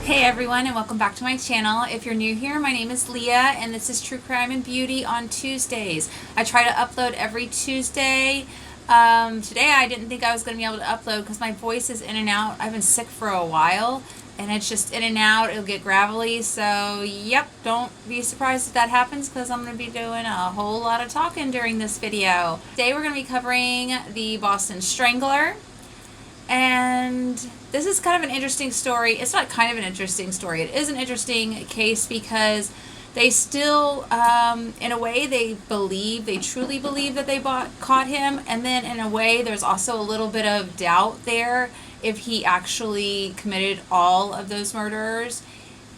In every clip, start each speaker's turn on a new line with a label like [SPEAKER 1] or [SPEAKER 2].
[SPEAKER 1] Hey everyone, and welcome back to my channel. If you're new here, my name is Leah and this is True Crime and Beauty on Tuesdays. I try to upload every Tuesday. Today I didn't think I was going to be able to upload because my voice is in and out. I've been sick for a while and it's just in and out. It'll get gravelly, so yep, don't be surprised if that happens because I'm going to be doing a whole lot of talking during this video. Today we're going to be covering the Boston Strangler. And this is kind of an interesting story. It's not kind of an interesting story. It is an interesting case because they still, in a way, they truly believe that they caught him. And then in a way, there's also a little bit of doubt there if he actually committed all of those murders.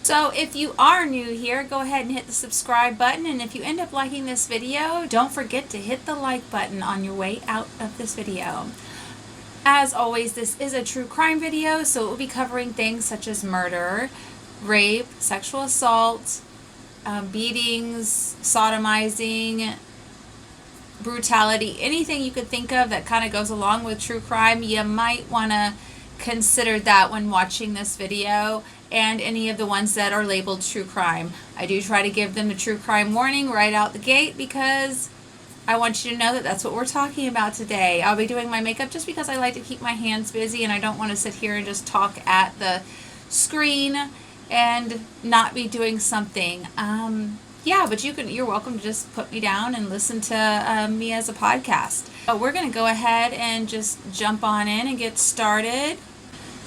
[SPEAKER 1] So if you are new here, go ahead and hit the subscribe button. And if you end up liking this video, don't forget to hit the like button on your way out of this video. As always, this is a true crime video, so it will be covering things such as murder, rape, sexual assault, beatings, sodomizing, brutality, anything you could think of that kind of goes along with true crime. You might want to consider that when watching this video, and any of the ones that are labeled true crime. I do try to give them a true crime warning right out the gate because I want you to know that that's what we're talking about today. I'll be doing my makeup just because I like to keep my hands busy and I don't want to sit here and just talk at the screen and not be doing something. Yeah, but you're welcome to just put me down and listen to me as a podcast. So we're going to go ahead and just jump on in and get started.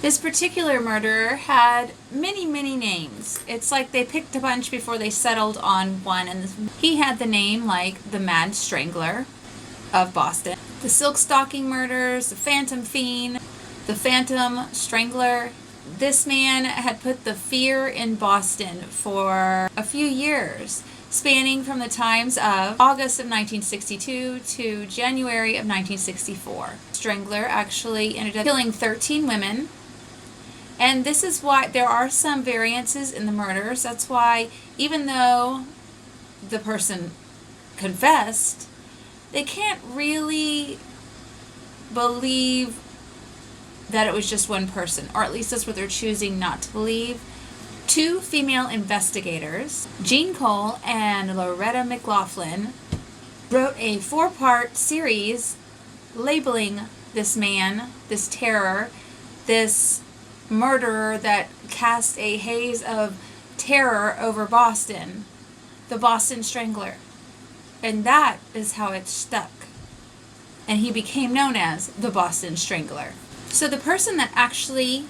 [SPEAKER 1] This particular murderer had many, many names. It's like they picked a bunch before they settled on one. And he had the name like the Mad Strangler of Boston, the Silk Stocking Murders, the Phantom Fiend, the Phantom Strangler. This man had put the fear in Boston for a few years, spanning from the times of August of 1962 to January of 1964. Strangler actually ended up killing 13 women. And this is why there are some variances in the murders. That's why even though the person confessed, they can't really believe that it was just one person, or at least that's what they're choosing not to believe. Two female investigators, Jean Cole and Loretta McLaughlin, wrote a 4-part series labeling this man, this terror, this murderer that cast a haze of terror over Boston, the Boston Strangler. And that is how it stuck. And he became known as the Boston Strangler. So the person that actually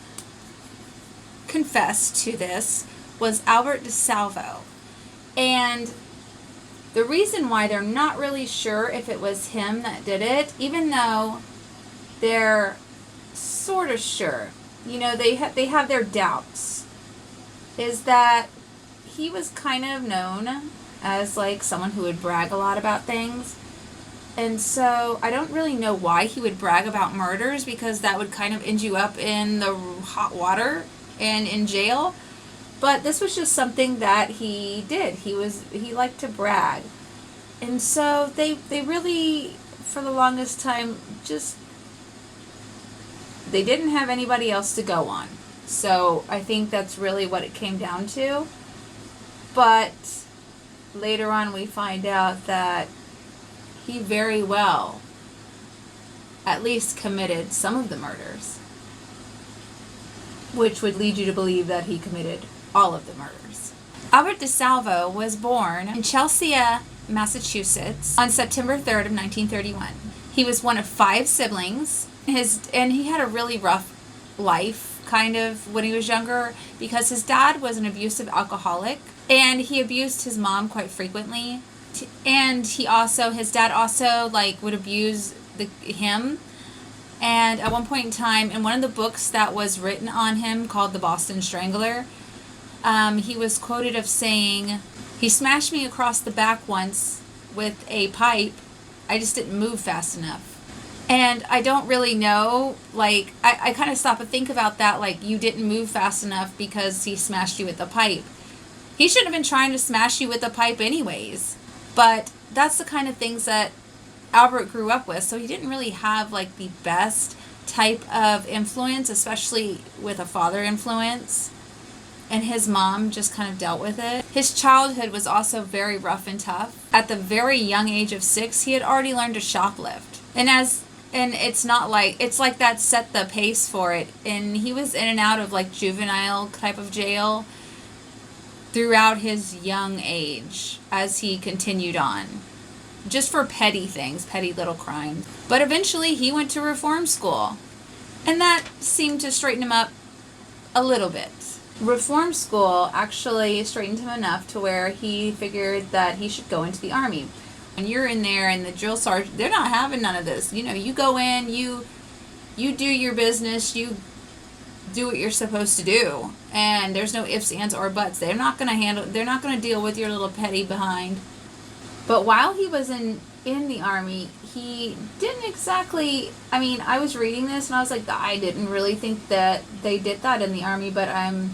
[SPEAKER 1] confessed to this was Albert DeSalvo. And the reason why they're not really sure if it was him that did it, even though they're sort of sure, you know, they have their doubts, is that he was kind of known as like someone who would brag a lot about things. And so I don't really know why he would brag about murders, because that would kind of end you up in the hot water and in jail. But this was just something that he did. He liked to brag. And so they really, for the longest time, they didn't have anybody else to go on. So I think that's really what it came down to. But later on we find out that he very well at least committed some of the murders, which would lead you to believe that he committed all of the murders. Albert DeSalvo was born in Chelsea, Massachusetts on September 3rd of 1931. He was one of 5 siblings. And he had a really rough life, kind of, when he was younger, because his dad was an abusive alcoholic, and he abused his mom quite frequently. And his dad also, like, would abuse him. And at one point in time, in one of the books that was written on him called The Boston Strangler, he was quoted of saying, "He smashed me across the back once with a pipe. I just didn't move fast enough." And I don't really know, like, I kind of stop and think about that, like, you didn't move fast enough because he smashed you with a pipe. He shouldn't have been trying to smash you with a pipe anyways. But that's the kind of things that Albert grew up with, so he didn't really have, like, the best type of influence, especially with a father influence. and his mom just kind of dealt with it. His childhood was also very rough and tough. At the very young age of 6, he had already learned to shoplift. And it's not like, it's like that set the pace for it. And he was in and out of like juvenile type of jail throughout his young age as he continued on. Just for petty things, petty little crimes. But eventually he went to reform school. And that seemed to straighten him up a little bit. Reform school actually straightened him enough to where he figured that he should go into the Army. When you're in there and the drill sergeant, they're not having none of this. You know, you go in, you do your business, you do what you're supposed to do. And there's no ifs, ands, or buts. They're not going to deal with your little petty behind. But while he was in the Army, he didn't exactly, I mean, I was reading this and I was like, I didn't really think that they did that in the Army, but I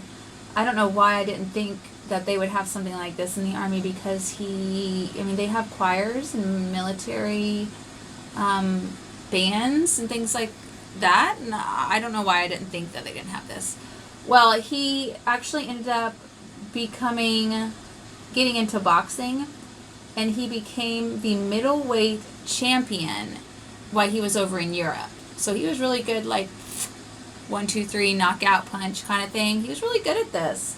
[SPEAKER 1] don't know why I didn't think that they would have something like this in the Army, because they have choirs and military bands and things like that, and I don't know why I didn't think that they didn't have this. Well, he actually ended up getting into boxing, and he became the middleweight champion while he was over in Europe. So he was really good, like 1, 2, 3 knockout punch kind of thing. He was really good at this.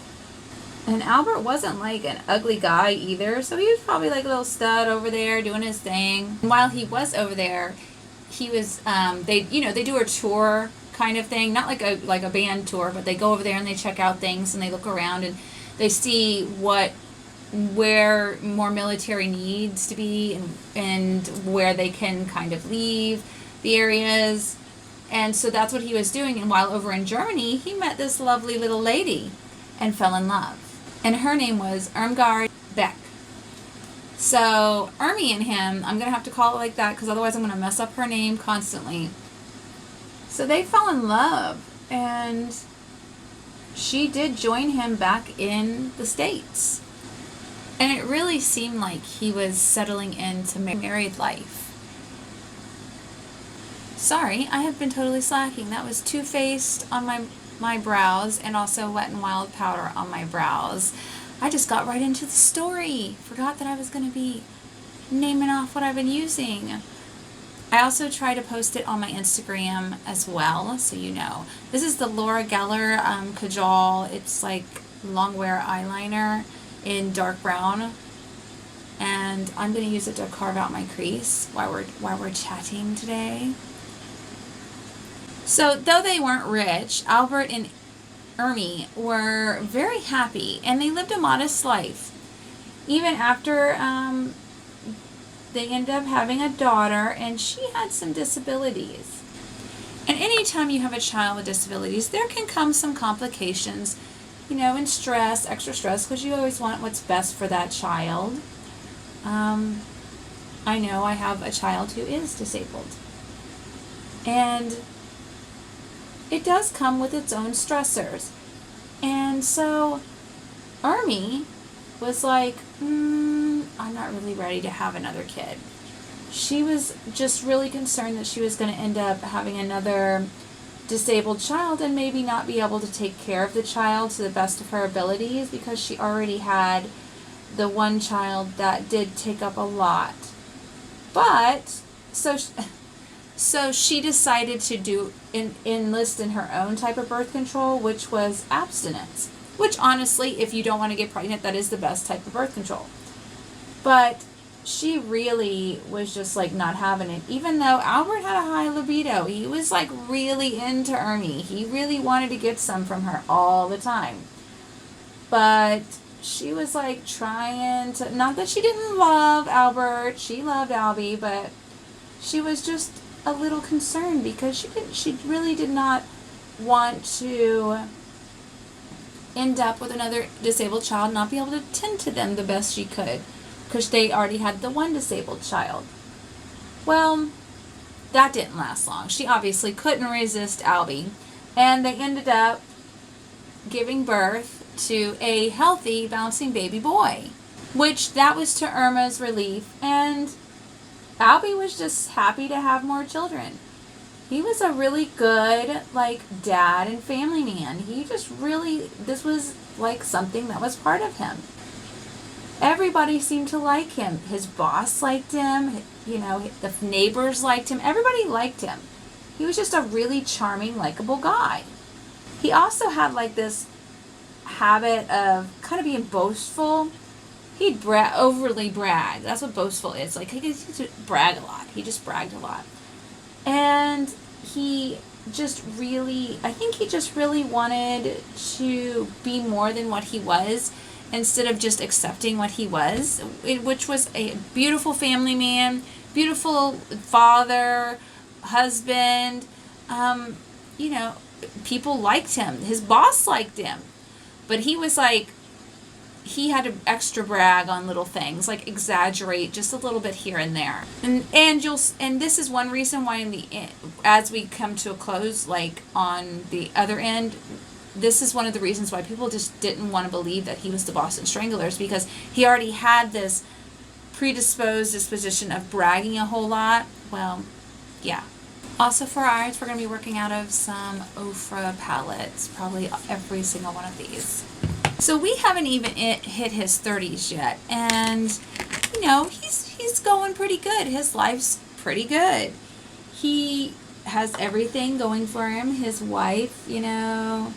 [SPEAKER 1] And Albert wasn't like an ugly guy either, so he was probably like a little stud over there doing his thing. And while he was over there, he was they do a tour kind of thing, not like a band tour, but they go over there and they check out things and they look around and they see where more military needs to be and where they can kind of leave the areas. And so that's what he was doing. And while over in Germany, he met this lovely little lady and fell in love. And her name was Irmgard Beck. So Ermi and him, I'm going to have to call it like that because otherwise I'm going to mess up her name constantly. So they fell in love, and she did join him back in the States. And it really seemed like he was settling into married life. Sorry, I have been totally slacking. That was Too Faced on my brows, and also Wet n Wild powder on my brows. I just got right into the story. Forgot that I was going to be naming off what I've been using. I also try to post it on my Instagram as well, so you know. This is the Laura Geller Kajal. It's like long wear eyeliner in dark brown, and I'm going to use it to carve out my crease while we're chatting today. So though they weren't rich, Albert and Ermi were very happy, and they lived a modest life. Even after they ended up having a daughter, and she had some disabilities. And anytime you have a child with disabilities, there can come some complications, and stress, extra stress, because you always want what's best for that child. I know I have a child who is disabled. And it does come with its own stressors. And so Ermi was like, I'm not really ready to have another kid. She was just really concerned that she was going to end up having another disabled child and maybe not be able to take care of the child to the best of her abilities, because she already had the one child that did take up a lot. But so she decided to enlist in her own type of birth control, which was abstinence. Which honestly, if you don't want to get pregnant, that is the best type of birth control. But she really was just like not having it. Even though Albert had a high libido, he was like really into Ermi. He really wanted to get some from her all the time. But she was like trying to, not that she didn't love Albert, she loved Albie, but she was just a little concerned because she really did not want to end up with another disabled child, not be able to tend to them the best she could, because they already had the one disabled child. Well, that didn't last long. She obviously couldn't resist Albie, and they ended up giving birth to a healthy, bouncing baby boy, which that was to Irma's relief, and Albie was just happy to have more children. He was a really good, like, dad and family man. He just really, this was like something that was part of him. Everybody seemed to like him. His boss liked him. You know, the neighbors liked him. Everybody liked him. He was just a really charming, likable guy. He also had like this habit of kind of being boastful. He'd overly brag. That's what boastful is. Like, he used to brag a lot. He just bragged a lot. And he just really, I think he just really wanted to be more than what he was, instead of just accepting what he was, which was a beautiful family man, beautiful father, husband. You know, people liked him. His boss liked him. But he was like, he had to extra brag on little things, like exaggerate just a little bit here and there. And this is one reason why as we come to a close, like on the other end, this is one of the reasons why people just didn't want to believe that he was the Boston Stranglers, because he already had this predisposed disposition of bragging a whole lot. Well, yeah. Also for our eyes, we're going to be working out of some Ofra palettes, probably every single one of these. So we haven't even hit his 30s yet, and you know, he's going pretty good. His life's pretty good. He has everything going for him. His wife, you know,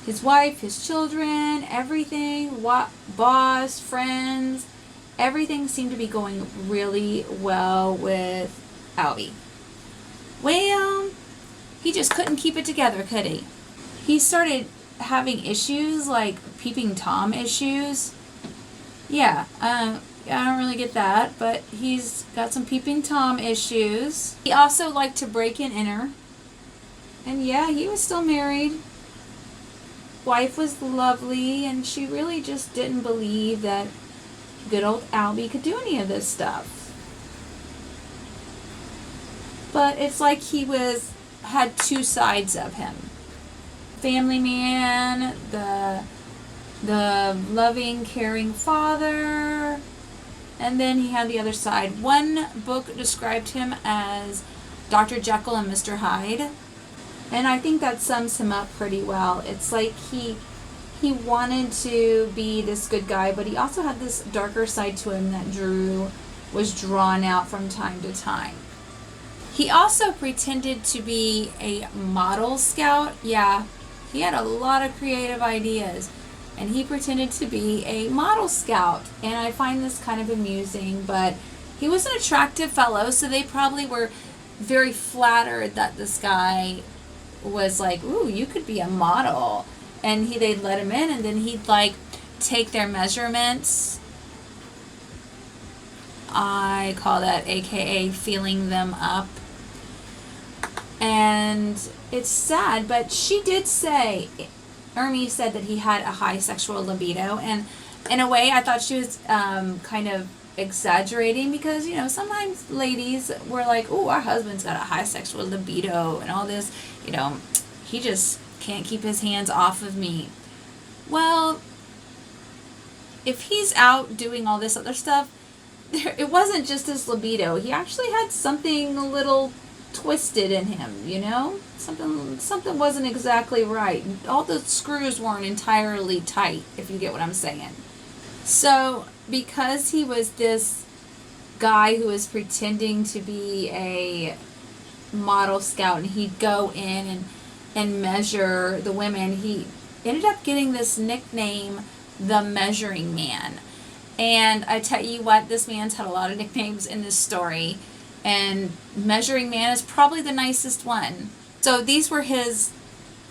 [SPEAKER 1] his children, everything, boss, friends, everything seemed to be going really well with Albie. Well, he just couldn't keep it together, could he? He started having issues, like peeping Tom issues. Yeah, I don't really get that, but he's got some peeping Tom issues. He also liked to break and enter. And yeah, he was still married. Wife was lovely, and she really just didn't believe that good old Albie could do any of this stuff. But it's like he had two sides of him. Family man, the loving, caring father, and then he had the other side. One book described him as Dr. Jekyl and Mr. Hyde, and I think that sums him up pretty well. It's like he wanted to be this good guy, but he also had this darker side to him that was drawn out from time to time. He also pretended to be a model scout. Yeah, he had a lot of creative ideas, and he pretended to be a model scout, and I find this kind of amusing, but he was an attractive fellow, so they probably were very flattered that this guy was like, ooh, you could be a model, and they'd let him in, and then he'd like take their measurements. I call that AKA feeling them up. And it's sad, but she did say, Ermi said that he had a high sexual libido, and in a way I thought she was kind of exaggerating, because, you know, sometimes ladies were like, oh, our husband's got a high sexual libido and all this, you know, he just can't keep his hands off of me. Well, if he's out doing all this other stuff, it wasn't just his libido. He actually had something a little twisted in him, you know? Something wasn't exactly right. All the screws weren't entirely tight, if you get what I'm saying. So, because he was this guy who was pretending to be a model scout, and he'd go in and measure the women, he ended up getting this nickname, the Measuring Man. And I tell you what, this man's had a lot of nicknames in this story, and Measuring Man is probably the nicest one. So these were his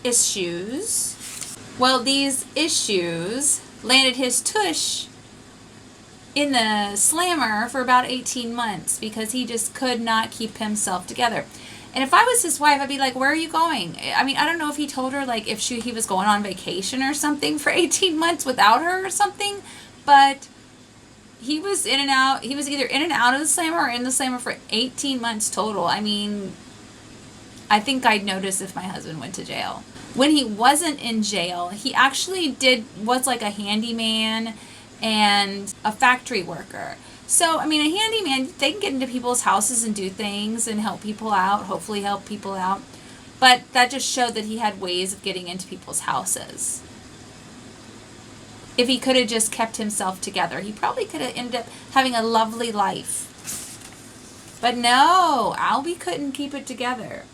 [SPEAKER 1] issues. Well, these issues landed his tush in the slammer for about 18 months, because he just could not keep himself together. And if I was his wife, I'd be like, where are you going? I mean, I don't know if he told her, like, if he was going on vacation or something for 18 months without her or something, but he was in and out. He was either in and out of the slammer or in the slammer for 18 months total. I mean, I think I'd notice if my husband went to jail. When he wasn't in jail, he actually was like a handyman and a factory worker. So, I mean, a handyman, they can get into people's houses and do things and help people out, hopefully help people out. But that just showed that he had ways of getting into people's houses. If he could have just kept himself together, he probably could have ended up having a lovely life. But no, Albie couldn't keep it together.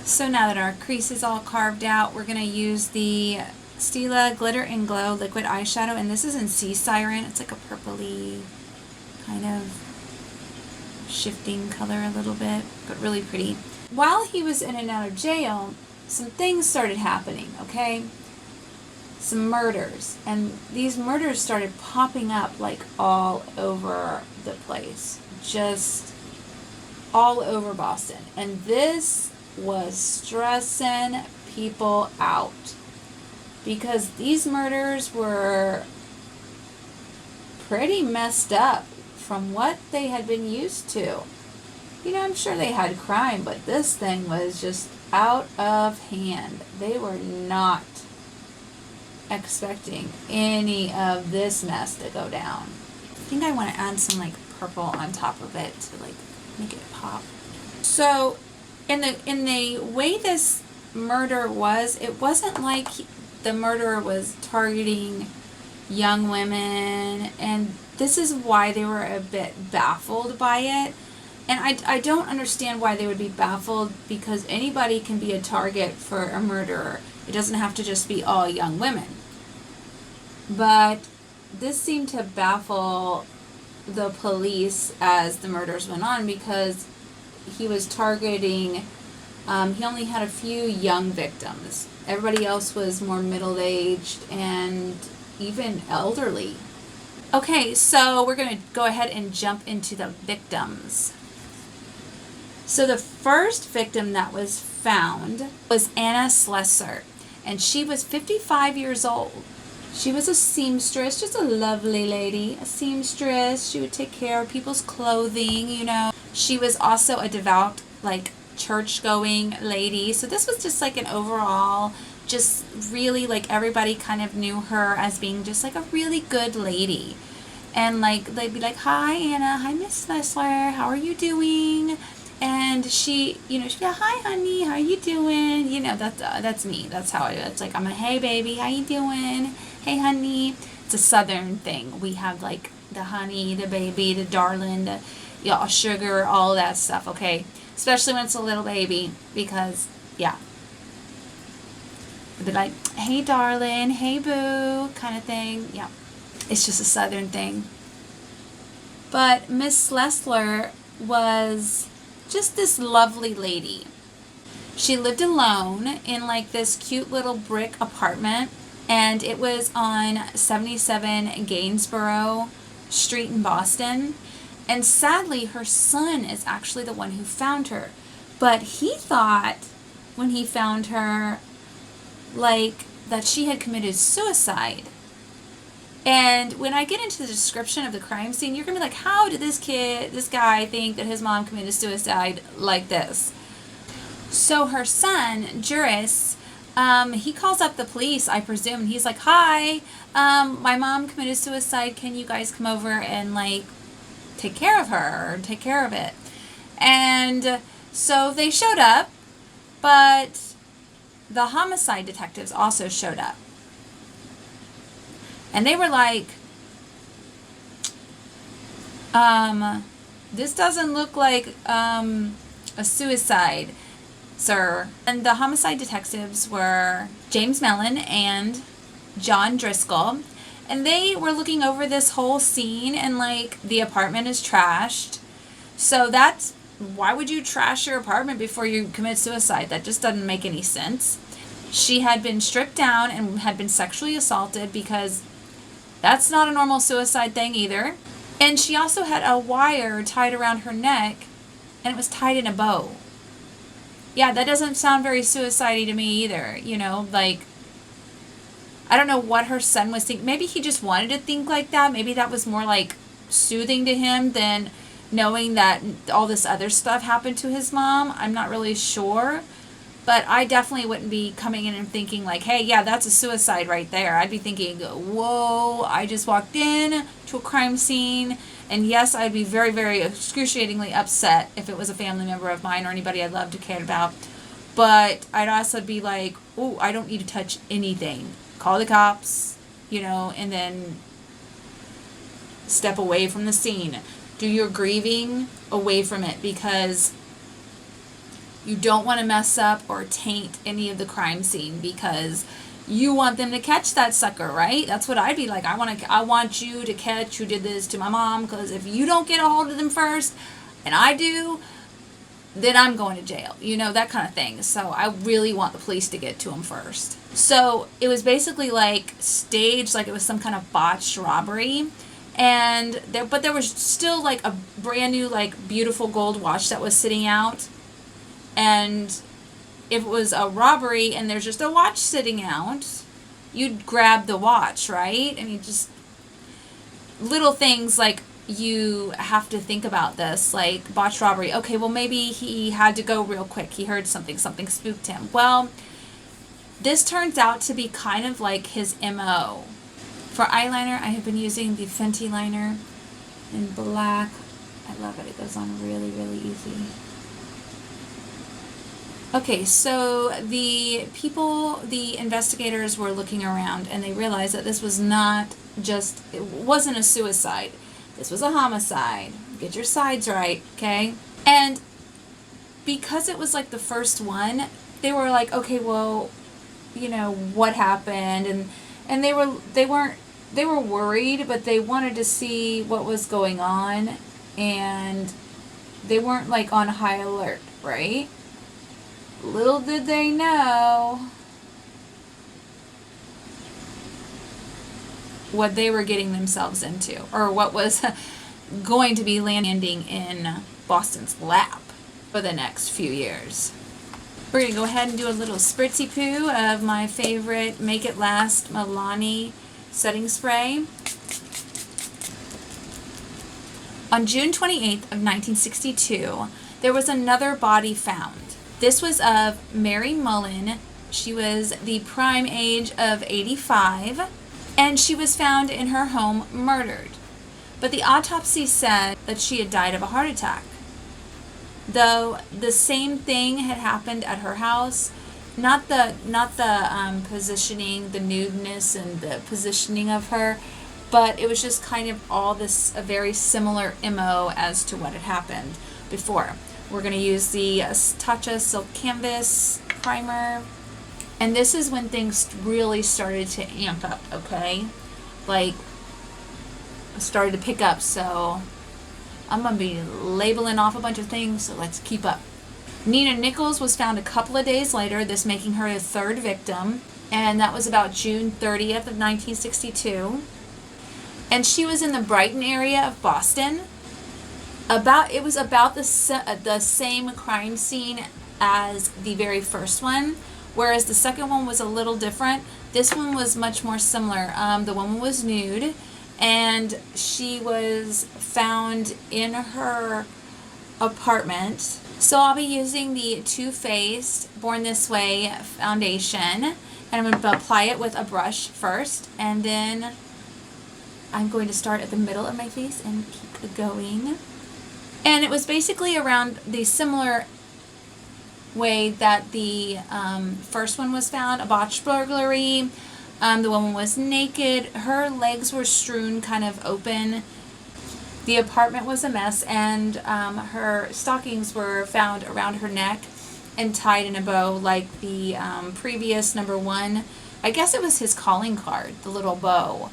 [SPEAKER 1] So now that our crease is all carved out, we're going to use the Stila Glitter and Glow liquid eyeshadow, and this is in Sea Siren. It's like a purpley kind of shifting color a little bit, but really pretty. While he was in and out of jail, some things started happening, okay? Some murders, and these murders started popping up like all over the place, just all over Boston, and this was stressing people out. Because these murders were pretty messed up from what they had been used to. You know, I'm sure they had crime, but this thing was just out of hand. They were not expecting any of this mess to go down. I think I want to add some like purple on top of it to like make it pop. So in the way this murder was, it wasn't like the murderer was targeting young women, and this is why they were a bit baffled by it. And I don't understand why they would be baffled, because anybody can be a target for a murderer. It doesn't have to just be all young women. But this seemed to baffle the police as the murders went on, because he was targeting, he only had a few young victims. Everybody else was more middle-aged and even elderly. Okay, so we're going to go ahead and jump into the victims. So the first victim that was found was Anna Slessor, and she was 55 years old. She was a seamstress, just a lovely lady, a seamstress. She would take care of people's clothing, you know. She was also a devout, like, church-going lady. So this was just like an overall, just really like everybody kind of knew her as being just like a really good lady. And like they'd be like, "Hi Anna, hi Miss Slessor, how are you doing?" And she, you know, she'd be like, "Hi honey, how are you doing?" You know, that's me. That's how it's like, I'm a, "Hey baby, how you doing? Hey honey." It's a southern thing. We have like the honey, the baby, the darling, the sugar, all that stuff, okay? Especially when it's a little baby, because, yeah. They'd be like, "Hey darling, hey boo," kind of thing. Yeah. It's just a southern thing. But Miss Slessor was just this lovely lady. She lived alone in like this cute little brick apartment, and it was on 77 Gainsborough Street in Boston. And sadly, her son is actually the one who found her. But he thought, when he found her, like, that she had committed suicide. And when I get into the description of the crime scene, you're going to be like, how did this guy think that his mom committed suicide like this? So her son, Juris, he calls up the police, I presume, and he's like, "Hi, my mom committed suicide. Can you guys come over and, like, take care of her, or take care of it?" And so they showed up, but the homicide detectives also showed up. And they were like, "This doesn't look like a suicide, sir." And the homicide detectives were James Mellon and John Driscoll. And they were looking over this whole scene, and like, the apartment is trashed. So that's, why would you trash your apartment before you commit suicide? That just doesn't make any sense. She had been stripped down and had been sexually assaulted, because that's not a normal suicide thing either. And she also had a wire tied around her neck, and it was tied in a bow. Yeah, that doesn't sound very suicide-y to me either. You know, like, I don't know what her son was thinking. Maybe he just wanted to think like that. Maybe that was more like soothing to him than knowing that all this other stuff happened to his mom. I'm not really sure. But I definitely wouldn't be coming in and thinking like, hey, yeah, that's a suicide right there. I'd be thinking, whoa, I just walked in to a crime scene. And yes, I'd be very, very excruciatingly upset if it was a family member of mine or anybody I loved or cared about. But I'd also be like, oh, I don't need to touch anything. Call the cops, and then step away from the scene. Do your grieving away from it, because you don't want to mess up or taint any of the crime scene, because you want them to catch that sucker, right? That's what I'd be like. I want you to catch who did this to my mom, because if you don't get a hold of them first, and I do, then I'm going to jail, that kind of thing. So I really want the police to get to him first. So it was basically like staged like it was some kind of botched robbery. But there was still like a brand new, like, beautiful gold watch that was sitting out. And if it was a robbery and there's just a watch sitting out, you'd grab the watch, right? And you just, little things like you have to think about this, like botched robbery. Okay, well, maybe he had to go real quick. He heard something spooked him. Well, this turns out to be kind of like his MO. For eyeliner, I have been using the Fenty liner in black. I love it. It goes on really, really easy. Okay, so the investigators were looking around, and they realized that this was it wasn't a suicide. This was a homicide. Get your sides right, okay? And because it was like the first one, they were like, okay, well, what happened? And they were worried, but they wanted to see what was going on, and they weren't like on high alert, right? Little did they know what they were getting themselves into, or what was going to be landing in Boston's lap for the next few years. We're going to go ahead and do a little spritzy poo of my favorite Make It Last Milani setting spray. On June 28th of 1962, there was another body found. This was of Mary Mullen. She was the prime age of 85, and she was found in her home murdered. But the autopsy said that she had died of a heart attack. Though the same thing had happened at her house, not the positioning, the nudeness and the positioning of her, but it was just kind of all this, a very similar MO as to what had happened before. We're going to use the Tatcha Silk Canvas Primer. And this is when things really started to amp up, okay? Like, started to pick up, so I'm going to be labeling off a bunch of things, so let's keep up. Nina Nichols was found a couple of days later, this making her the third victim, and that was about June 30th of 1962. And she was in the Brighton area of Boston. It was about the same crime scene as the very first one, whereas the second one was a little different. This one was much more similar. The woman was nude, and she was found in her apartment. So I'll be using the Too Faced Born This Way foundation, and I'm going to apply it with a brush first, and then I'm going to start at the middle of my face and keep going. And it was basically around the similar way that the first one was found, a botched burglary. The woman was naked. Her legs were strewn kind of open. The apartment was a mess, and her stockings were found around her neck and tied in a bow like the previous number one. I guess it was his calling card, the little bow,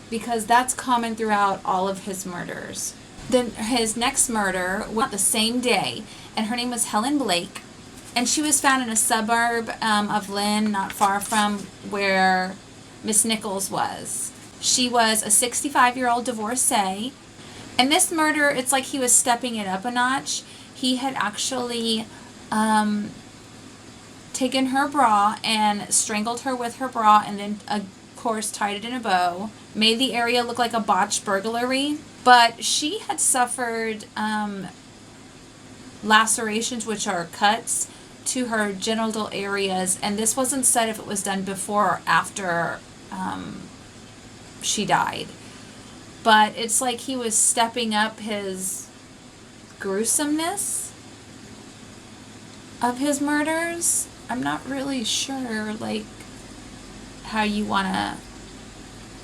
[SPEAKER 1] because that's common throughout all of his murders. Then his next murder was the same day, and her name was Helen Blake, and she was found in a suburb of Lynn, not far from where Miss Nichols was. She was a 65-year-old divorcee, and this murder, it's like he was stepping it up a notch. He had actually taken her bra and strangled her with her bra, and then, of course, tied it in a bow, made the area look like a botched burglary. But she had suffered lacerations, which are cuts, to her genital areas, and this wasn't said if it was done before or after she died. But it's like he was stepping up his gruesomeness of his murders. I'm not really sure, like, how you want to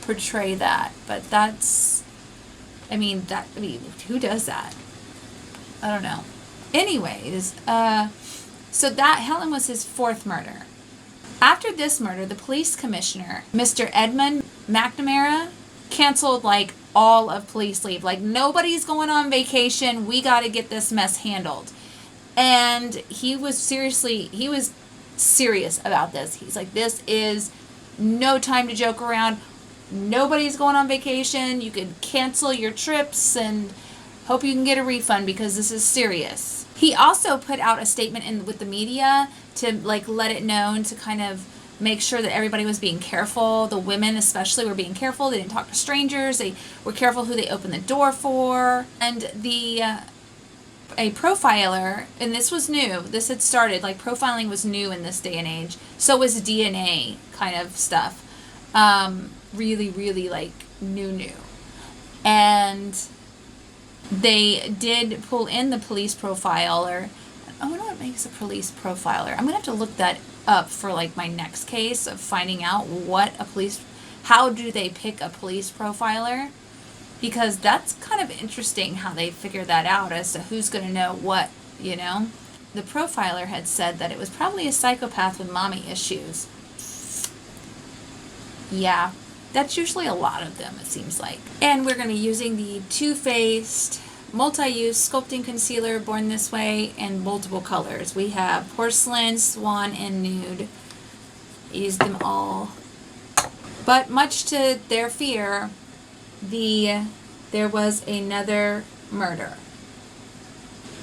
[SPEAKER 1] portray that, but that's, who does that? I don't know. Anyways, so that Helen was his fourth murder. After this murder, the police commissioner, Mr. Edmund McNamara, canceled like all of police leave. Like, nobody's going on vacation. We got to get this mess handled. And he was serious about this. He's like, this is no time to joke around. Nobody's going on vacation. You can cancel your trips and hope you can get a refund because this is serious. He also put out a statement with the media to like let it known, to kind of make sure that everybody was being careful. The women especially were being careful. They didn't talk to strangers. They were careful who they opened the door for. And a profiler, and this was new. This had started, like, profiling was new in this day and age. So was DNA kind of stuff. Really, really, like, new. And they did pull in the police profiler. I wonder what makes a police profiler. I'm going to have to look that up for, like, my next case of finding out how do they pick a police profiler? Because that's kind of interesting how they figure that out as to who's going to know what, you know? The profiler had said that it was probably a psychopath with mommy issues. Yeah, that's usually a lot of them, it seems like. And we're going to be using the Too Faced multi-use sculpting concealer, Born This Way, in multiple colors. We have porcelain, swan, and nude. Used them all. But much to their fear, there was another murder.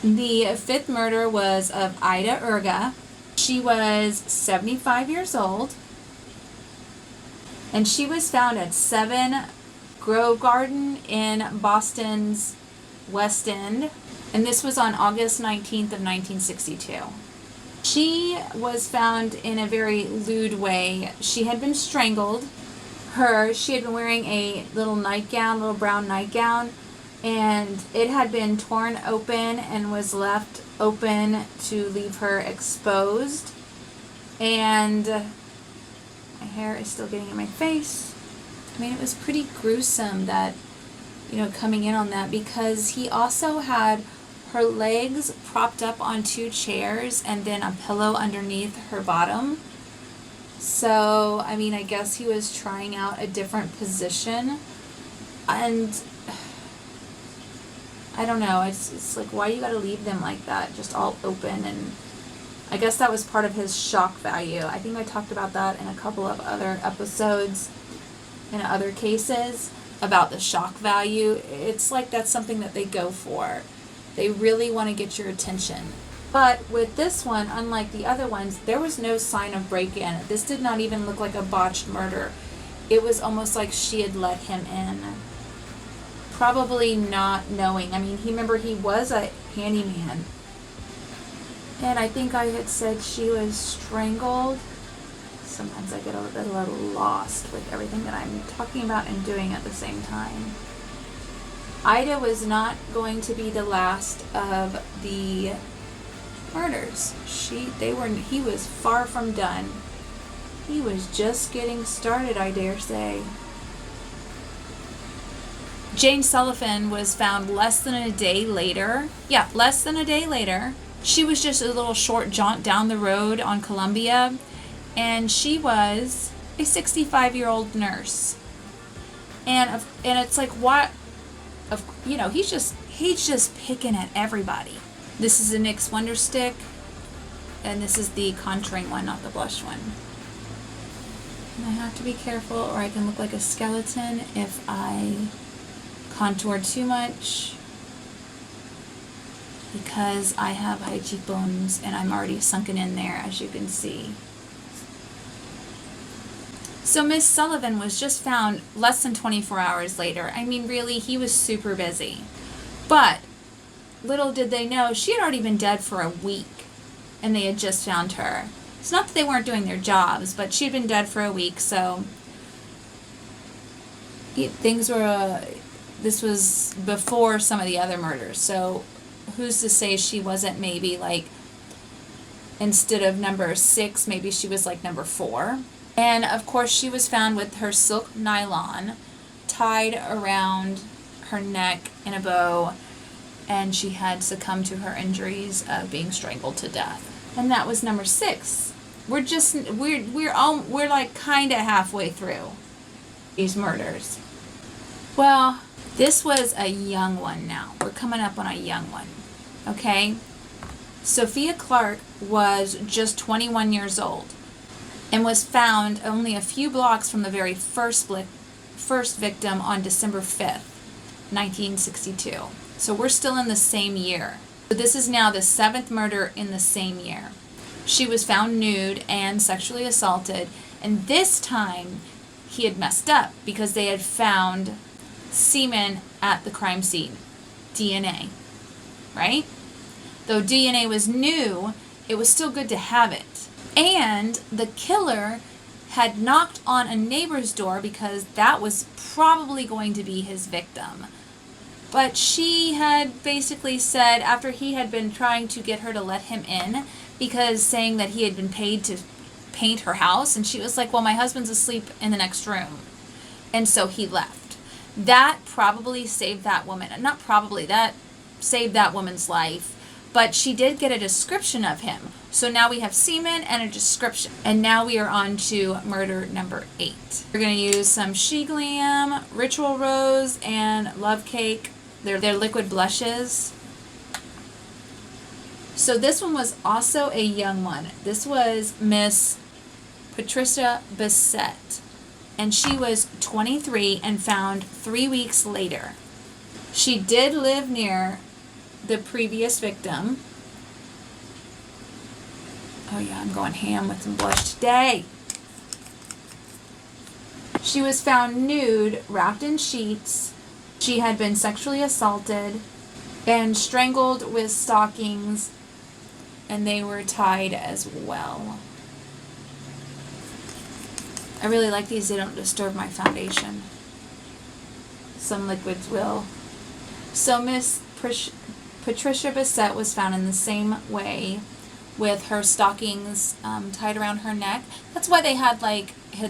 [SPEAKER 1] The fifth murder was of Ida Urga. She was 75 years old, and she was found at 7 Grove Garden in Boston's West End, and this was on August 19th of 1962. She was found in a very lewd way. She had been strangled. She had been wearing a little brown nightgown, and it had been torn open and was left open to leave her exposed. And my hair is still getting in my face. I mean, it was pretty gruesome that, coming in on that, because he also had her legs propped up on 2 chairs and then a pillow underneath her bottom. So, I guess he was trying out a different position, and I don't know, it's like, why you gotta leave them like that, just all open? And I guess that was part of his shock value. I think I talked about that in a couple of other episodes, in other cases, about the shock value. It's like that's something that they go for. They really want to get your attention. But with this one, unlike the other ones, there was no sign of break-in. This did not even look like a botched murder. It was almost like she had let him in. Probably not knowing. He was a handyman. And I think I had said she was strangled. Sometimes I get a little lost with everything that I'm talking about and doing at the same time. Ida was not going to be the last of the murders. He was far from done. He was just getting started, I dare say. Jane Sullivan was found less than a day later. Yeah, less than a day later. She was just a little short jaunt down the road on Columbia, and she was a 65-year-old nurse. And it's like, what? He's just picking at everybody. This is a NYX Wonder Stick, and this is the contouring one, not the blush one. And I have to be careful, or I can look like a skeleton if I contour too much, because I have high cheekbones and I'm already sunken in there, as you can see. So Miss Sullivan was just found less than 24 hours later. Really, he was super busy. But little did they know, she had already been dead for a week. and they had just found her. It's not that they weren't doing their jobs, but she'd been dead for a week, so things were, this was before some of the other murders, so who's to say she wasn't maybe like, instead of number 6, maybe she was like number 4. And of course she was found with her silk nylon tied around her neck in a bow, and she had succumbed to her injuries of being strangled to death. And that was number 6. We're like kind of halfway through these murders. Well, this was a young one now. We're coming up on a young one. Okay? Sophia Clark was just 21 years old and was found only a few blocks from the very first victim on December 5th, 1962. So we're still in the same year. So this is now the 7th murder in the same year. She was found nude and sexually assaulted, and this time he had messed up because they had found semen at the crime scene. DNA. Right? Though DNA was new, it was still good to have it. And the killer had knocked on a neighbor's door because that was probably going to be his victim. But she had basically said, after he had been trying to get her to let him in, because saying that he had been paid to paint her house, and she was like, well, my husband's asleep in the next room. And so he left. That probably saved that woman. Not probably, that saved that woman's life. But she did get a description of him. So now we have semen and a description. And now we are on to murder number 8. We're going to use some She Glam, Ritual Rose, and Love Cake. They're liquid blushes. So this one was also a young one. This was Miss Patricia Bissett. And she was 23 and found 3 weeks later. She did live near the previous victim. Oh yeah, I'm going ham with some blush today. She was found nude, wrapped in sheets. She had been sexually assaulted and strangled with stockings, and they were tied as well. I really like these. They don't disturb my foundation. Some liquids will. So Miss Patricia Bissett was found in the same way, with her stockings tied around her neck. That's why they had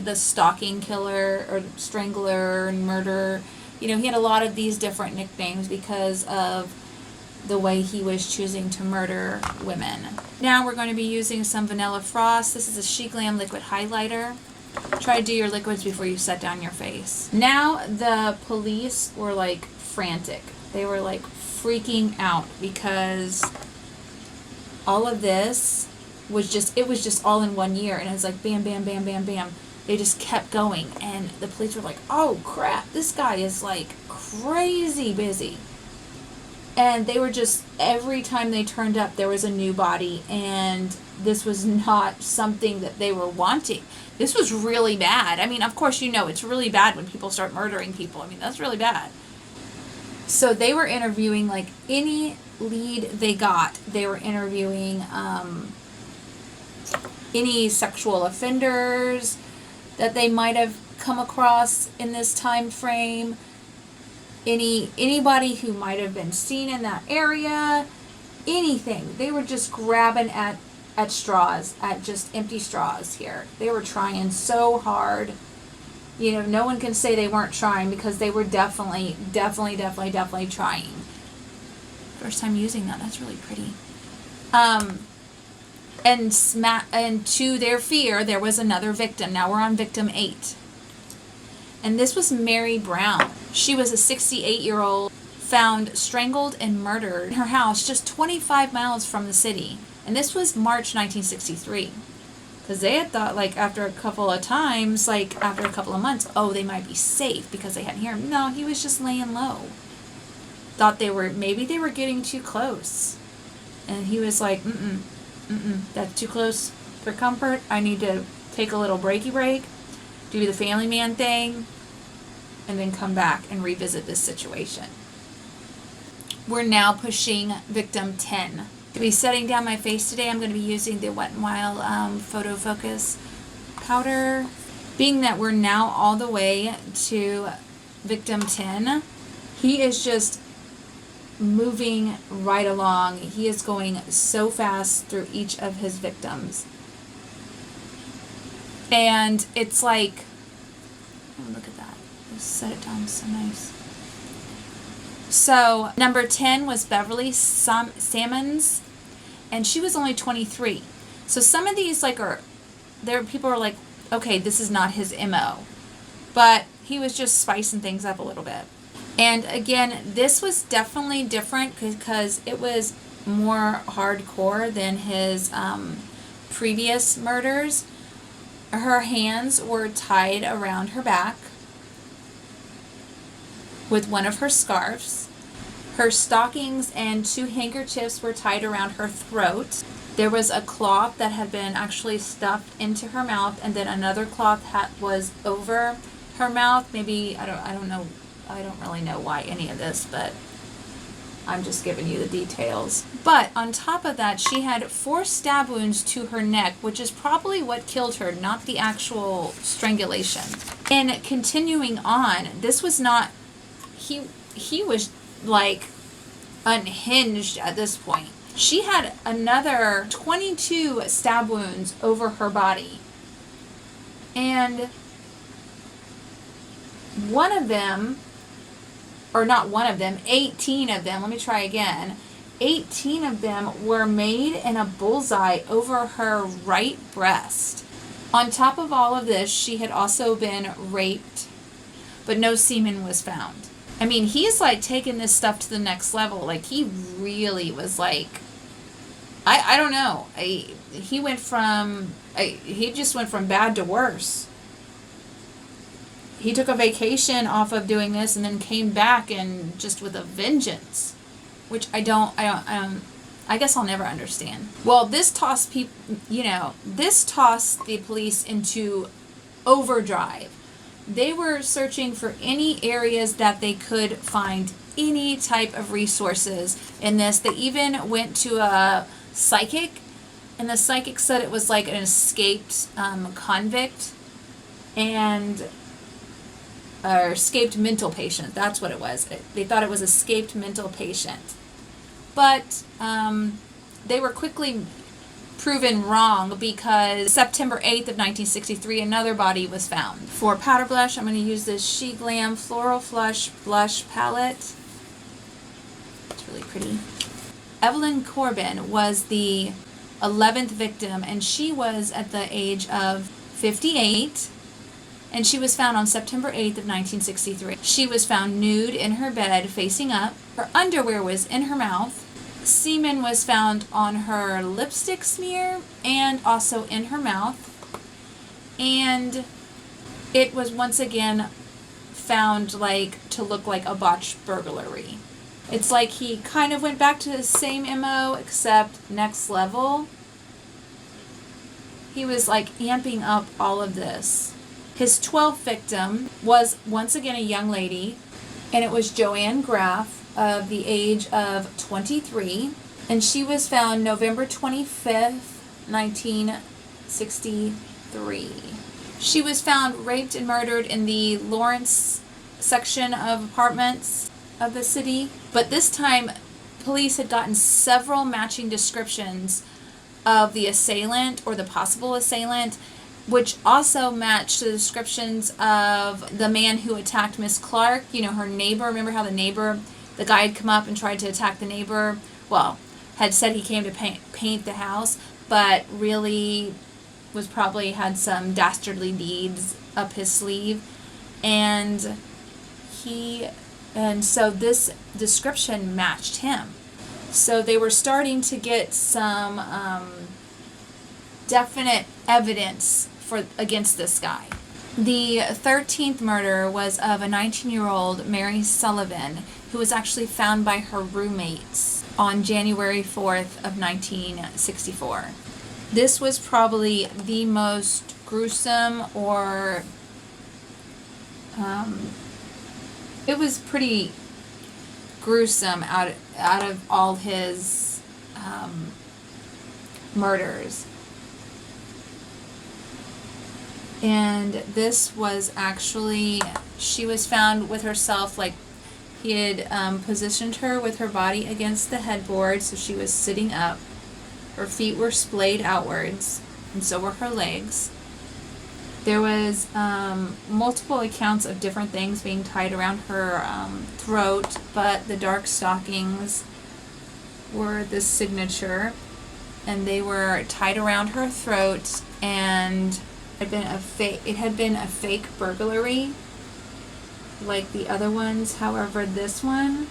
[SPEAKER 1] the stalking killer or strangler and murder. You know, he had a lot of these different nicknames because of the way he was choosing to murder women. Now we're going to be using some Vanilla Frost. This is a She Glam liquid highlighter. Try to do your liquids before you set down your face. Now the police were like frantic. They were like freaking out because all of this was just all in 1 year, and it was like bam, bam, bam, bam, bam. They just kept going, and the police were like, oh crap, this guy is like crazy busy. And they were just, every time they turned up, there was a new body, and this was not something that they were wanting. This was really bad. I mean, of course, you know, it's really bad when people start murdering people. I mean, that's really bad. So they were interviewing like any lead they got. They were interviewing any sexual offenders that they might have come across in this time frame. Anybody who might have been seen in that area, anything. They were just grabbing at straws, at just empty straws here. They were trying so hard. You know, no one can say they weren't trying, because they were definitely trying. First time using that. That's really pretty. And to their fear, there was another victim. Now we're on victim 8. And this was Mary Brown. She was a 68-year-old found strangled and murdered in her house just 25 miles from the city. And this was March 1963. Because they had thought, like, after a couple of times, like, after a couple of months, oh, they might be safe because they hadn't heard him. No, he was just laying low. Thought maybe they were getting too close. And he was like, that's too close for comfort. I need to take a little breaky break, do the family man thing, and then come back and revisit this situation. We're now pushing victim 10. To be setting down my face today, I'm going to be using the Wet n Wild Photo Focus powder. Being that we're now all the way to victim 10, he is just moving right along. He is going so fast through each of his victims. And it's like, oh, look at that. Just set it down so nice. So, number 10 was Beverly Salmons, and she was only 23. So some of these, like, people are like, okay, this is not his MO. But he was just spicing things up a little bit. And again, this was definitely different because it was more hardcore than his previous murders. Her hands were tied around her back with one of her scarves. Her stockings and 2 handkerchiefs were tied around her throat. There was a cloth that had been actually stuffed into her mouth, and then another cloth was over her mouth. Maybe, I don't know. I don't really know why any of this, but I'm just giving you the details. But on top of that, she had 4 stab wounds to her neck, which is probably what killed her, not the actual strangulation. And continuing on, this was not, he was like unhinged at this point. She had another 22 stab wounds over her body. And one of them, or not one of them, 18 of them, let me try again. 18 of them were made in a bullseye over her right breast. On top of all of this, she had also been raped, but no semen was found. I mean, he's like taking this stuff to the next level. Like, he really was like, I don't know. He just went from bad to worse. He took a vacation off of doing this and then came back and just with a vengeance, which I guess I'll never understand. Well, this tossed the police into overdrive. They were searching for any areas that they could find any type of resources in this. They even went to a psychic, and the psychic said it was like an escaped convict or escaped mental patient. That's what it was. They thought it was escaped mental patient. But they were quickly proven wrong because September 8th of 1963, another body was found. For powder blush, I'm going to use this She Glam Floral Flush Blush Palette. It's really pretty. Evelyn Corbin was the 11th victim, and she was at the age of 58. And she was found on September 8th of 1963. She was found nude in her bed, facing up. Her underwear was in her mouth. Semen was found on her lipstick smear and also in her mouth. And it was once again found to look like a botched burglary. It's like he kind of went back to his same MO, except next level. He was like amping up all of this. His 12th victim was once again a young lady, and it was Joanne Graff of the age of 23, and she was found November 25th, 1963. She was found raped and murdered in the Lawrence section of apartments of the city, but this time police had gotten several matching descriptions of the assailant or the possible assailant, which also matched the descriptions of the man who attacked Miss Clark, her neighbor. Remember how the guy had come up and tried to attack the neighbor? Well, had said he came to paint the house, but really was probably had some dastardly deeds up his sleeve. And so this description matched him. So they were starting to get some definite evidence against this guy. The 13th murder was of a 19-year-old Mary Sullivan, who was actually found by her roommates on January 4th of 1964. This was probably the most gruesome, or it was pretty gruesome out of all his murders. And this was actually, she was found with herself, like he had positioned her with her body against the headboard, so she was sitting up. Her feet were splayed outwards, and so were her legs. There was multiple accounts of different things being tied around her throat, but the dark stockings were the signature, and they were tied around her throat, and it had been a fake burglary like the other ones. However, this one,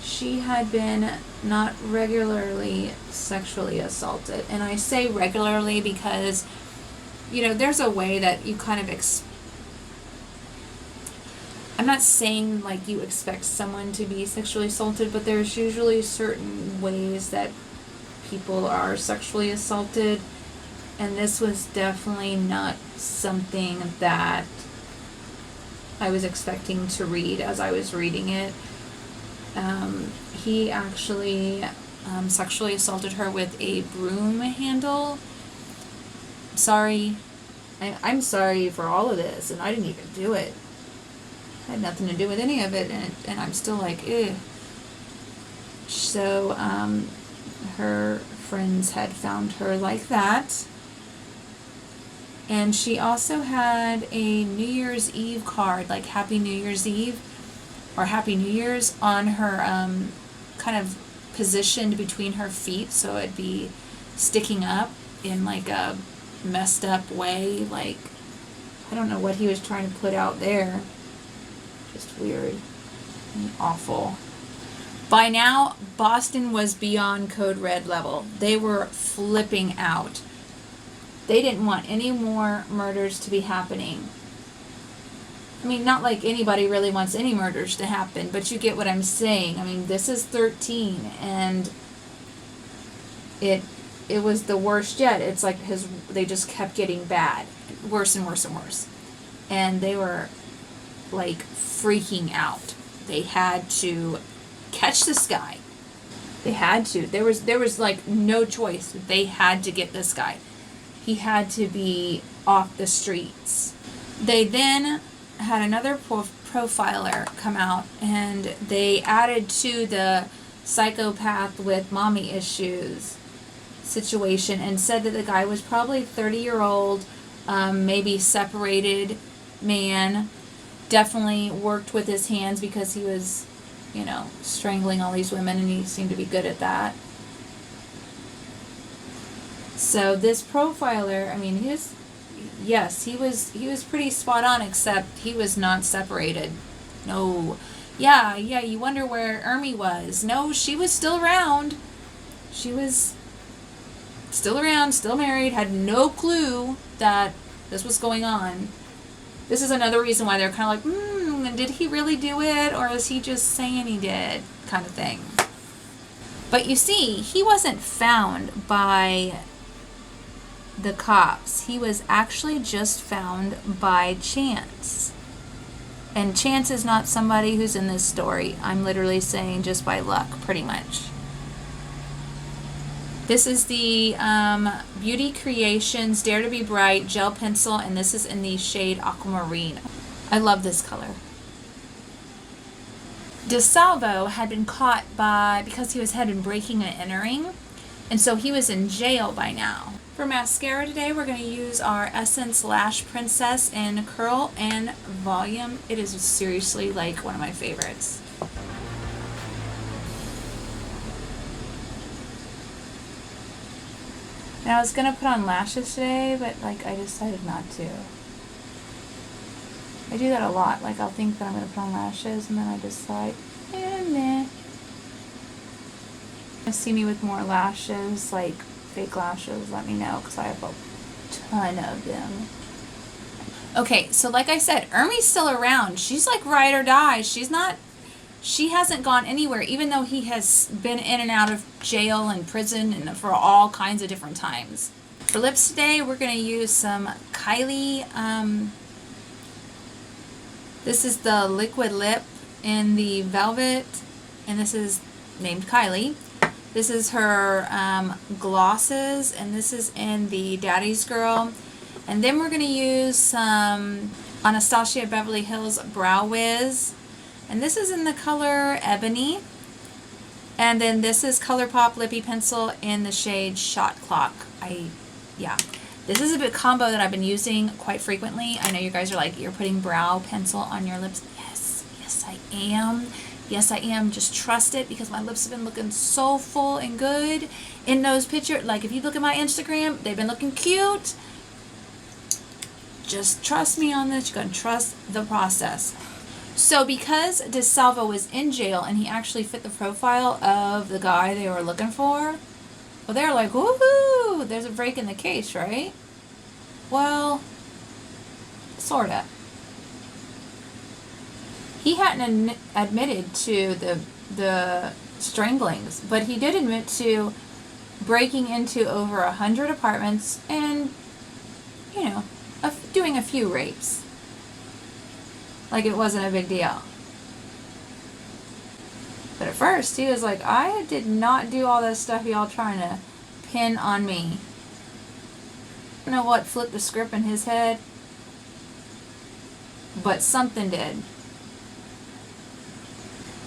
[SPEAKER 1] she had been not regularly sexually assaulted. And I say regularly because, you know, there's a way that you kind of I'm not saying like you expect someone to be sexually assaulted, but there's usually certain ways that people are sexually assaulted. And this was definitely not something that I was expecting to read as I was reading it. He actually sexually assaulted her with a broom handle. Sorry. I'm sorry for all of this, and I didn't even do it. I had nothing to do with any of it, and I'm still like, ew. So, her friends had found her like that. And she also had a New Year's Eve card, like Happy New Year's Eve or Happy New Year's, on her kind of positioned between her feet, so it'd be sticking up in like a messed up way. Like, I don't know what he was trying to put out there. Just weird and awful. By now, Boston was beyond code red level. They were flipping out. They didn't want any more murders to be happening. I mean, not like anybody really wants any murders to happen, but you get what I'm saying. I mean, this is 13, and it was the worst yet. It's like they just kept getting bad. Worse and worse and worse. And they were, like, freaking out. They had to catch this guy. They had to. There was like, no choice. They had to get this guy. He had to be off the streets. They then had another profiler come out, and they added to the psychopath with mommy issues situation and said that the guy was probably 30-year-old, maybe separated man, definitely worked with his hands because he was, you know, strangling all these women, and he seemed to be good at that. So this profiler, I mean, he was pretty spot on, except he was not separated. No. Yeah, you wonder where Ermi was. No, she was still around. She was still around, still married, had no clue that this was going on. This is another reason why they're kind of like, did he really do it, or is he just saying he did, kind of thing. But you see, he wasn't found by the cops. He was actually just found by chance. And chance is not somebody who's in this story. I'm literally saying just by luck, pretty much. This is the Beauty Creations Dare to Be Bright gel pencil, and this is in the shade Aquamarine. I love this color. DeSalvo had been caught because he had been breaking and entering, and so he was in jail by now. For mascara today, we're going to use our Essence Lash Princess in Curl and Volume. It is seriously like one of my favorites. Now I was going to put on lashes today, but like I decided not to. I do that a lot. Like I'll think that I'm going to put on lashes and then I decide, nah. To see me with more lashes, like fake lashes, let me know, because I have a ton of them. Okay, so like I said, Ermi's still around. She's like ride or die. She hasn't gone anywhere, even though he has been in and out of jail and prison and for all kinds of different times. For lips today, we're going to use some Kylie. This is the liquid lip in the Velvet, and this is named Kylie. This is her glosses, and this is in the Daddy's Girl. And then we're going to use some Anastasia Beverly Hills Brow Wiz. And this is in the color Ebony. And then this is ColourPop Lippy Pencil in the shade Shot Clock. Yeah. This is a bit combo that I've been using quite frequently. I know you guys are like, you're putting brow pencil on your lips. Yes, I am. Yes, I am. Just trust it, because my lips have been looking so full and good in those pictures. Like, if you look at my Instagram, they've been looking cute. Just trust me on this. You're going to trust the process. So because DeSalvo was in jail and he actually fit the profile of the guy they were looking for, well, they're like, woohoo, there's a break in the case, right? Well, sorta. He hadn't admitted to the stranglings, but he did admit to breaking into over 100 apartments and, you know, doing a few rapes. Like it wasn't a big deal. But at first, he was like, I did not do all this stuff y'all trying to pin on me. I don't know what flipped the script in his head, but something did.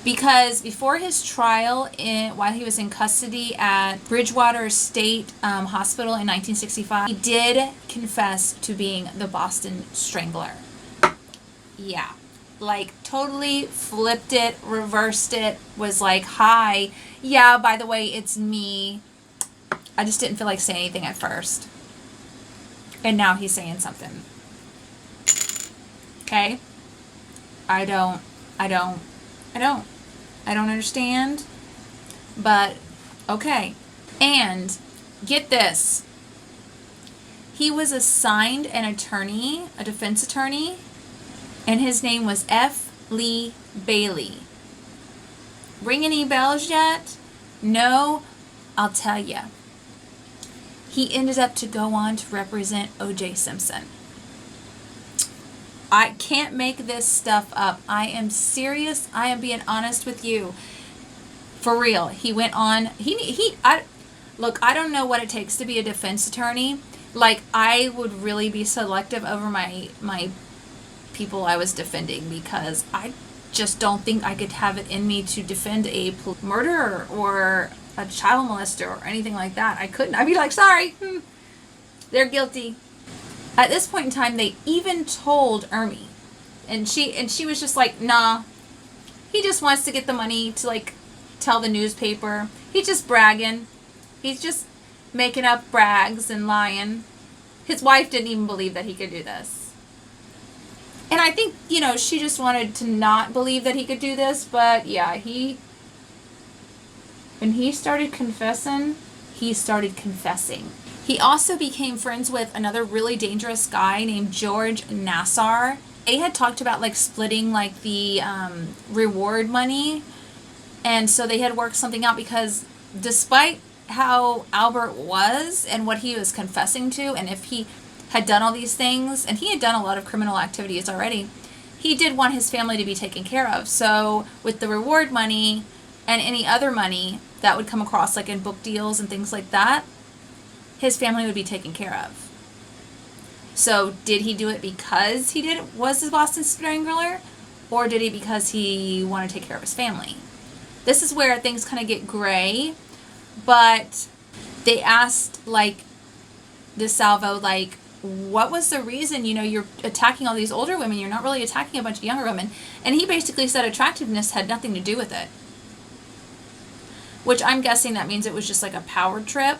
[SPEAKER 1] Because before his trial, while he was in custody at Bridgewater State Hospital in 1965, he did confess to being the Boston Strangler. Yeah. Like, totally flipped it, reversed it, was like, hi, yeah, by the way, it's me. I just didn't feel like saying anything at first. And now he's saying something. Okay? I don't understand. But, okay. And, get this. He was assigned an attorney, a defense attorney, and his name was F. Lee Bailey. Ring any bells yet? No? I'll tell you. He ended up to go on to represent O.J. Simpson. I can't make this stuff up. I am serious. I am being honest with you. For real. He went on. Look, I don't know what it takes to be a defense attorney. Like, I would really be selective over my people I was defending, because I just don't think I could have it in me to defend a murderer or a child molester or anything like that. I couldn't. I'd be like, sorry, they're guilty. At this point in time, they even told Ermi, and she was just like, nah, he just wants to get the money to, like, tell the newspaper. He's just bragging. He's just making up brags and lying. His wife didn't even believe that he could do this. And I think, you know, she just wanted to not believe that he could do this, but yeah, when he started confessing, he started confessing. He also became friends with another really dangerous guy named George Nassar. They had talked about, like, splitting, like, the reward money, and so they had worked something out, because despite how Albert was and what he was confessing to, and if he had done all these things, and he had done a lot of criminal activities already, he did want his family to be taken care of. So with the reward money and any other money that would come across, like in book deals and things like that, his family would be taken care of. So did he do it because he was the Boston Strangler, or did he because he wanted to take care of his family? This is where things kind of get gray, but they asked, like, DeSalvo, like, what was the reason, you know, you're attacking all these older women, you're not really attacking a bunch of younger women? And he basically said attractiveness had nothing to do with it. Which I'm guessing that means it was just like a power trip.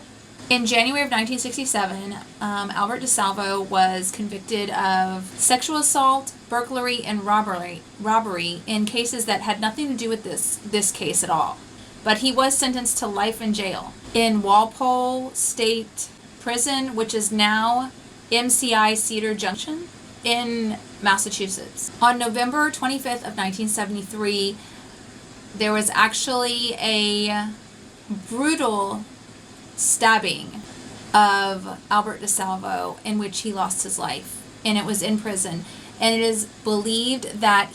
[SPEAKER 1] In January of 1967, Albert DeSalvo was convicted of sexual assault, burglary, and robbery in cases that had nothing to do with this case at all. But he was sentenced to life in jail in Walpole State Prison, which is now MCI Cedar Junction in Massachusetts. On November 25th of 1973, there was actually a brutal stabbing of Albert DeSalvo in which he lost his life, and it was in prison. And it is believed that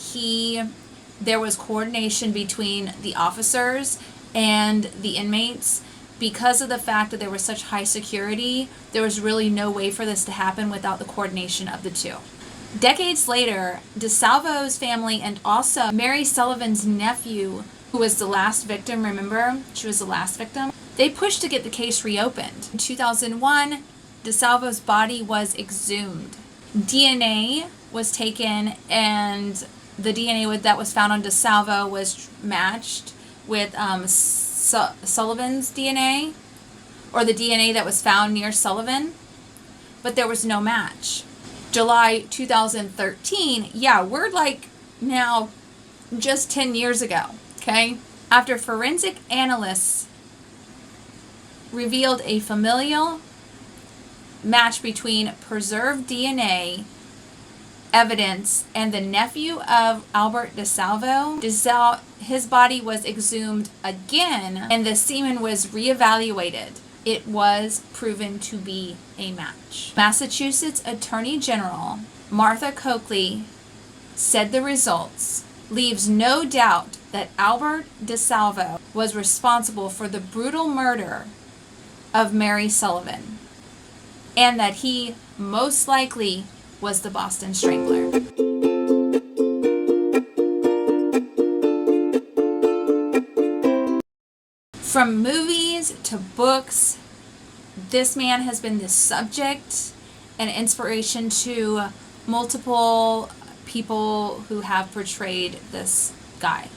[SPEAKER 1] there was coordination between the officers and the inmates, because of the fact that there was such high security, there was really no way for this to happen without the coordination of the two. Decades later, DeSalvo's family and also Mary Sullivan's nephew, who was the last victim, remember? She was the last victim. They pushed to get the case reopened. In 2001, DeSalvo's body was exhumed. DNA was taken, and the DNA that was found on DeSalvo was matched with Sullivan's DNA, or the DNA that was found near Sullivan, but there was no match. July 2013, yeah, we're like now just 10 years ago, okay? After forensic analysts revealed a familial match between preserved DNA evidence and the nephew of Albert DeSalvo, his body was exhumed again and the semen was reevaluated. It was proven to be a match. Massachusetts Attorney General Martha Coakley said the results leaves no doubt that Albert DeSalvo was responsible for the brutal murder of Mary Sullivan, and that he most likely was the Boston Strangler. From movies to books, this man has been the subject and inspiration to multiple people who have portrayed this guy.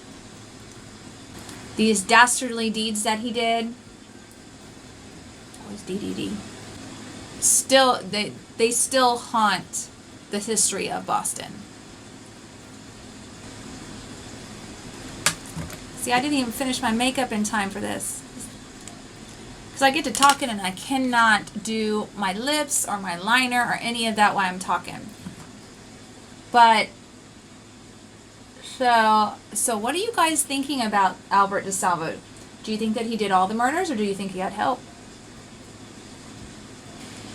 [SPEAKER 1] These dastardly deeds that he did, always DDD, still they still haunt the history of Boston. See, I didn't even finish my makeup in time for this. Because I get to talking and I cannot do my lips or my liner or any of that while I'm talking. But, so what are you guys thinking about Albert DeSalvo? Do you think that he did all the murders, or do you think he had help?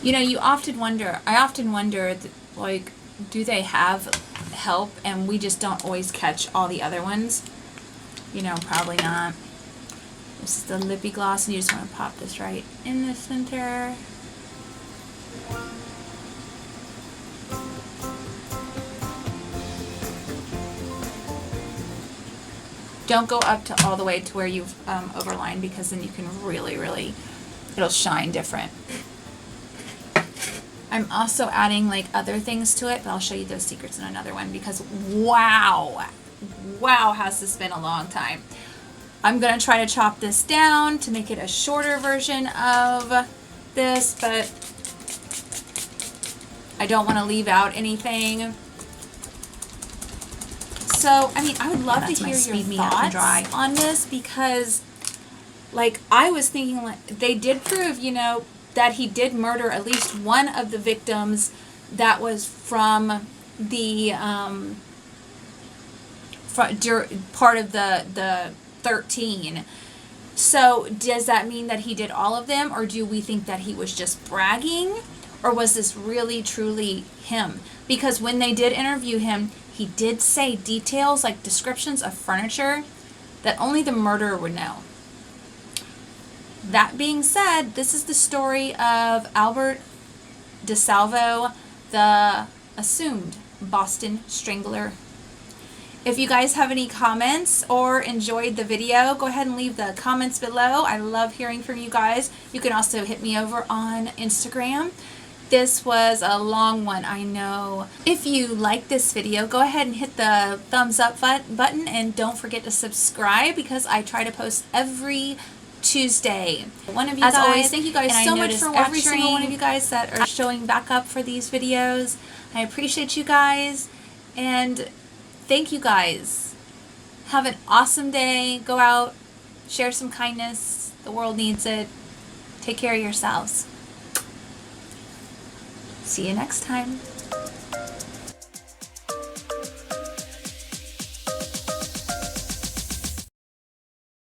[SPEAKER 1] You know, I often wonder, like, do they have help and we just don't always catch all the other ones? You know, probably not. This is the lippy gloss, and you just want to pop this right in the center. Don't go up to all the way to where you've overlined, because then you can really, it'll shine different. I'm also adding like other things to it, but I'll show you those secrets in another one, because wow, has this been a long time. I'm going to try to chop this down to make it a shorter version of this, but I don't want to leave out anything. So, I mean, I would love to hear your thoughts on this, because, like, I was thinking, like, they did prove, you know, that he did murder at least one of the victims that was from the part of the 13. So does that mean that he did all of them, or do we think that he was just bragging, or was this really truly him? Because when they did interview him, he did say details like descriptions of furniture that only the murderer would know. That being said, this is the story of Albert DeSalvo, the assumed Boston Strangler. If you guys have any comments or enjoyed the video, go ahead and leave the comments below. I love hearing from you guys. You can also hit me over on Instagram. This was a long one, I know. If you like this video, go ahead and hit the thumbs up button, and don't forget to subscribe, because I try to post every Tuesday. One of you guys, as always, thank you guys so much for watching. Every single one of you guys that are showing back up for these videos. I appreciate you guys, and thank you guys. Have an awesome day. Go out, share some kindness. The world needs it. Take care of yourselves. See you next time.